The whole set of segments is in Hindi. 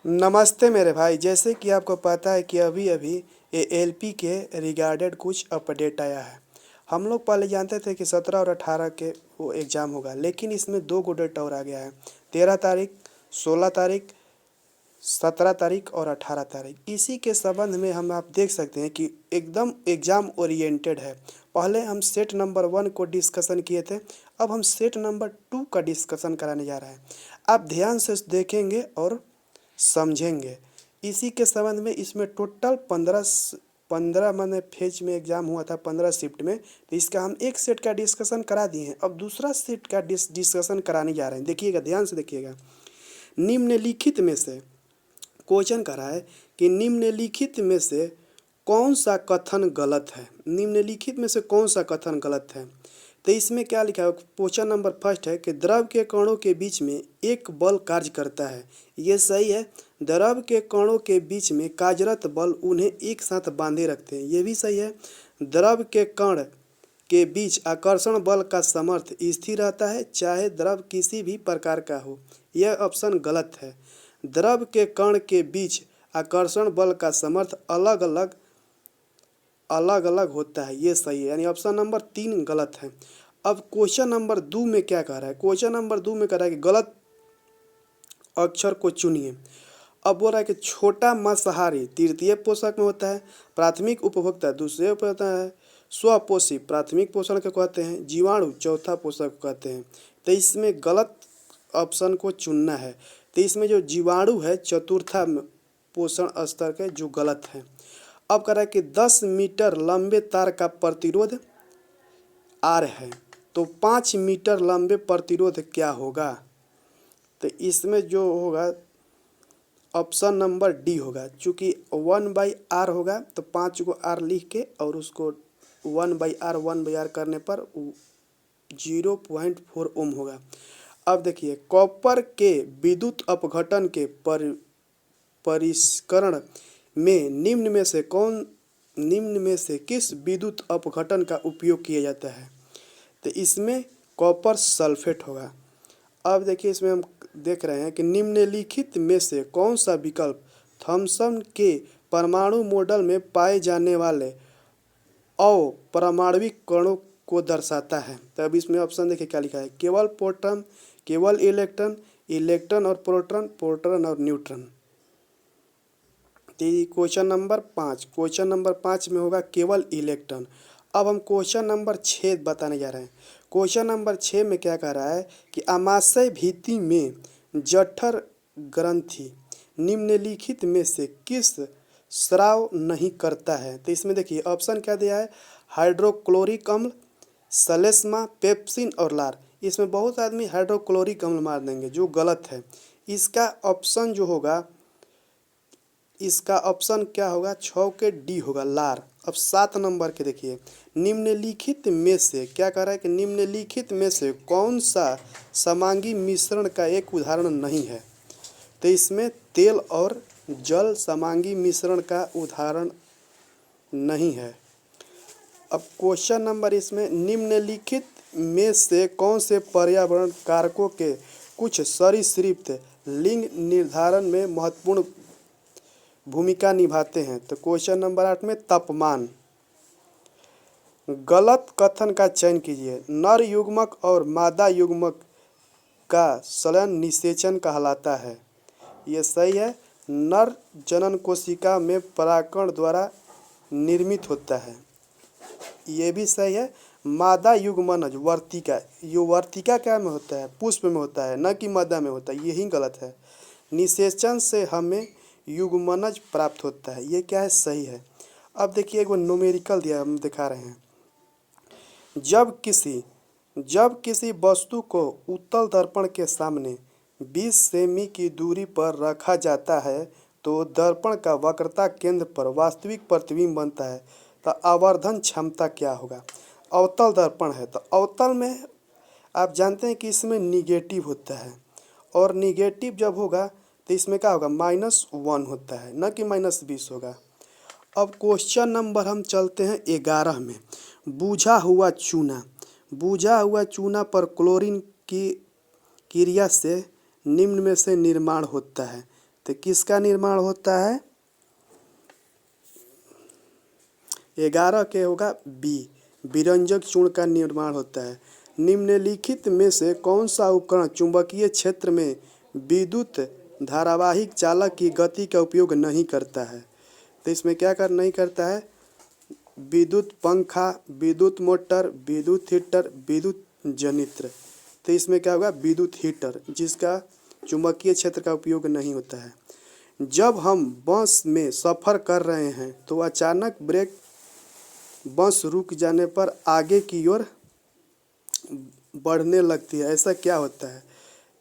नमस्ते मेरे भाई। जैसे कि आपको पता है कि अभी अभी एएलपी के रिगार्डेड कुछ अपडेट आया है। हम लोग पहले जानते थे कि 17 और 18 के वो एग्ज़ाम होगा, लेकिन इसमें दो गो डेट और आ गया है। 13 तारीख, 16 तारीख, 17 तारीख और 18 तारीख। इसी के संबंध में हम आप देख सकते हैं कि एकदम एग्ज़ाम ओरिएंटेड है। पहले हम सेट नंबर 1 को डिस्कशन किए थे, अब हम सेट नंबर 2 का डिस्कशन कराने जा रहे हैं। आप ध्यान से देखेंगे और समझेंगे। इसी के संबंध में इसमें टोटल 15 मैंने फेज में एग्ज़ाम हुआ था, 15 शिफ्ट में। तो इसका हम एक सेट का डिस्कशन करा दिए हैं, अब दूसरा सेट का डिस्कशन कराने जा रहे हैं। देखिएगा, ध्यान से देखिएगा। निम्नलिखित में से क्वेश्चन करा है कि निम्नलिखित में से कौन सा कथन गलत है। निम्नलिखित में से कौन सा कथन गलत है। तो इसमें क्या लिखा है, क्वेश्चन नंबर फर्स्ट है कि द्रव के कणों के बीच में एक बल कार्य करता है। ये सही है। द्रव के कणों के बीच में कार्यरत बल उन्हें एक साथ बांधे रखते हैं। ये भी सही है। द्रव के कण के बीच आकर्षण बल का समर्थ स्थिर रहता है, चाहे द्रव किसी भी प्रकार का हो। यह ऑप्शन गलत है। द्रव के कण के बीच आकर्षण बल का समर्थ अलग अलग होता है। ये सही है, यानी ऑप्शन नंबर 3 गलत है। अब क्वेश्चन नंबर 2 में क्या कह रहा है। क्वेश्चन नंबर 2 में कह रहा है कि गलत अक्षर को चुनिए। अब बोल रहा है कि छोटा मांसाहारी तृतीय पोषक में होता है, प्राथमिक उपभोक्ता दूसरे पे होता है, स्वपोषी प्राथमिक पोषण को कहते हैं, जीवाणु चौथा पोषक को कहते हैं। तो इसमें गलत ऑप्शन को चुनना है। तो इसमें जो जीवाणु है चतुर्था पोषण स्तर के, जो गलत है। अब कह रहा है कि 10 मीटर लंबे तार का प्रतिरोध आर है, तो 5 मीटर लंबे प्रतिरोध क्या होगा। तो इसमें जो होगा ऑप्शन नंबर डी होगा। चूँकि 1/r होगा तो 5 को r लिख के और उसको 1/r करने पर 0.4 ओम होगा। अब देखिए, कॉपर के विद्युत अपघटन के परिष्करण में निम्न में से किस विद्युत अपघटन का उपयोग किया जाता है। तो इसमें कॉपर सल्फेट होगा। अब देखिए, इसमें हम देख रहे हैं कि निम्नलिखित में से कौन सा विकल्प थॉमसन के परमाणु मॉडल में पाए जाने वाले अपारमाणविक कणों को दर्शाता है। तो अब इसमें ऑप्शन देखिए क्या लिखा है, केवल प्रोटॉन, केवल इलेक्ट्रॉन, इलेक्ट्रॉन और प्रोटॉन, प्रोटॉन और न्यूट्रॉन। क्वेश्चन नंबर 5 में होगा केवल इलेक्ट्रॉन। अब हम क्वेश्चन नंबर 6 बताने जा रहे हैं। क्वेश्चन नंबर 6 में क्या कह रहा है कि आमाशय भित्ति में जठर ग्रंथि निम्नलिखित में से किस स्राव नहीं करता है। तो इसमें देखिए ऑप्शन क्या दिया है, हाइड्रोक्लोरिक अम्ल, सलेस्मा, पेप्सिन और लार। इसमें बहुत आदमी हाइड्रोक्लोरिक अम्ल मार देंगे, जो गलत है। इसका ऑप्शन जो होगा, इसका ऑप्शन क्या होगा, 6 के डी होगा, लार। अब 7 नंबर के देखिए, निम्नलिखित में से क्या कह रहा है कि निम्नलिखित में से कौन सा समांगी मिश्रण का एक उदाहरण नहीं है। तो इसमें तेल और जल समांगी मिश्रण का उदाहरण नहीं है। अब क्वेश्चन नंबर इसमें निम्नलिखित में से कौन से पर्यावरण कारकों के कुछ सरीसृप लिंग निर्धारण में महत्वपूर्ण भूमिका निभाते हैं। तो क्वेश्चन नंबर 8 में तापमान। गलत कथन का चयन कीजिए। नर युग्मक और मादा युग्मक का संलयन निषेचन कहलाता है। ये सही है। नर जनन कोशिका में परागकण द्वारा निर्मित होता है। ये भी सही है। मादा युग्मनज वर्तिका, ये वर्तिका क्या में होता है, पुष्प में होता है, न कि मादा में होता है। यही गलत है। निषेचन से हमें युग्मनज प्राप्त होता है। ये क्या है, सही है। अब देखिए, एक न्यूमेरिकल दिया, हम दिखा रहे हैं। जब किसी वस्तु को उत्तल दर्पण के सामने 20 सेमी की दूरी पर रखा जाता है तो दर्पण का वक्रता केंद्र पर वास्तविक प्रतिबिंब बनता है। तो आवर्धन क्षमता क्या होगा। अवतल दर्पण है तो अवतल में आप जानते हैं कि इसमें निगेटिव होता है, और निगेटिव जब होगा तो इसमें क्या होगा, -1 होता है, न कि -20 होगा। अब क्वेश्चन नंबर हम चलते हैं 11 में। बुझा हुआ चूना पर क्लोरीन की क्रिया से निम्न में से निर्माण होता है। तो किसका निर्माण होता है? 11 के होगा बी, विरंजक चूर्ण का निर्माण होता है। निम्नलिखित में से कौन सा उपकरण चुंबकीय क्षेत्र में विद्युत धारावाहिक चालक की गति का उपयोग नहीं करता है? तो इसमें क्या नहीं करता है? विद्युत पंखा, विद्युत मोटर, विद्युत हीटर, विद्युत जनित्र। तो इसमें क्या होगा? विद्युत हीटर, जिसका चुंबकीय क्षेत्र का उपयोग नहीं होता है। जब हम बस में सफ़र कर रहे हैं तो अचानक ब्रेक बस रुक जाने पर आगे की ओर बढ़ने लगती है, ऐसा क्या होता है?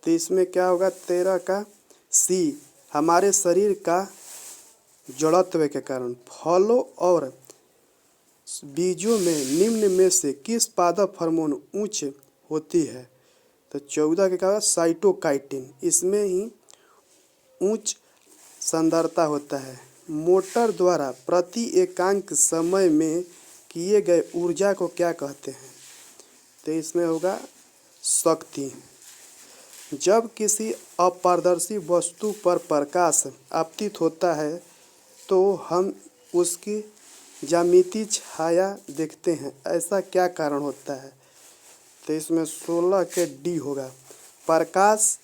तो इसमें क्या होगा? 13 का सी, हमारे शरीर का जड़त्व के कारण। फलों और बीजों में निम्न में से किस पादप हार्मोन उच्च होती है? तो 14 के क्या? साइटोकाइटिन, इसमें ही उच्च सांद्रता होता है। मोटर द्वारा प्रति एकांक समय में किए गए ऊर्जा को क्या कहते हैं? तो इसमें होगा शक्ति। जब किसी अपारदर्शी वस्तु पर प्रकाश आपतित होता है तो हम उसकी ज्यामितीय छाया देखते हैं, ऐसा क्या कारण होता है? तो इसमें 16 के डी होगा, प्रकाश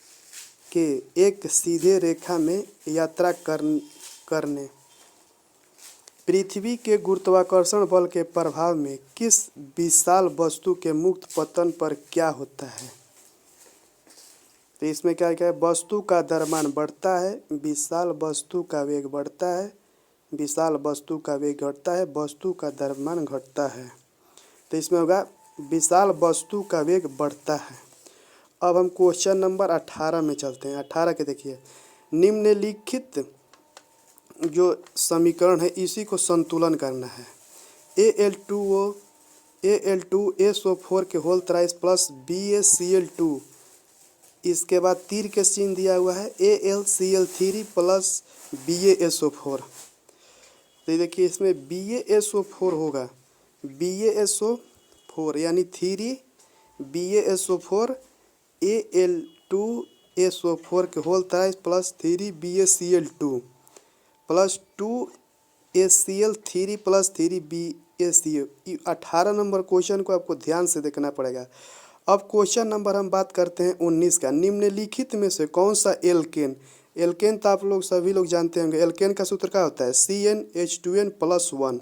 के एक सीधे रेखा में यात्रा करने। पृथ्वी के गुरुत्वाकर्षण बल के प्रभाव में किस विशाल वस्तु के मुक्त पतन पर क्या होता है? तो इसमें क्या है? वस्तु का द्रव्यमान बढ़ता है, विशाल वस्तु का वेग बढ़ता है, विशाल वस्तु का वेग घटता है, वस्तु का द्रव्यमान घटता है। तो इसमें होगा विशाल वस्तु का वेग बढ़ता है। अब हम क्वेश्चन नंबर 18 में चलते हैं। 18 के देखिए, निम्नलिखित जो समीकरण है इसी को संतुलन करना है। Al2SO4 के होल थ्राइस प्लस BaCl2, इसके बाद तीर के चिन्ह दिया हुआ है AlCl3 प्लस BaSO4। तो देखिए इसमें BaSO4 होगा, BaSO4 यानी 3 BaSO4 Al2SO4 के whole thrice plus 3 BaCl2 plus 2ACl3 plus 3 BaCl। 18 number question को आपको ध्यान से देखना पड़ेगा। अब क्वेश्चन नंबर हम बात करते हैं 19 का। निम्नलिखित में से कौन सा एल्केन? एल्केन तो आप लोग सभी लोग जानते होंगे। एल्केन का सूत्र क्या होता है? CnH2n+1।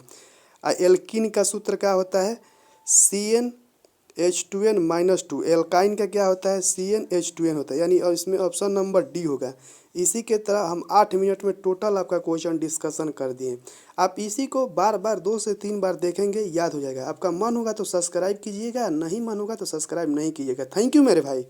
एल्कीन का सूत्र क्या होता है? CnH2n-2। एल्काइन का क्या होता है? CnH2n होता है, यानी इसमें ऑप्शन नंबर डी होगा। इसी के तरह हम 8 मिनट में टोटल आपका क्वेश्चन डिस्कशन कर दिए। आप इसी को बार बार 2 से 3 बार देखेंगे, याद हो जाएगा। आपका मन होगा तो सब्सक्राइब कीजिएगा, नहीं मन होगा तो सब्सक्राइब नहीं कीजिएगा। थैंक यू मेरे भाई।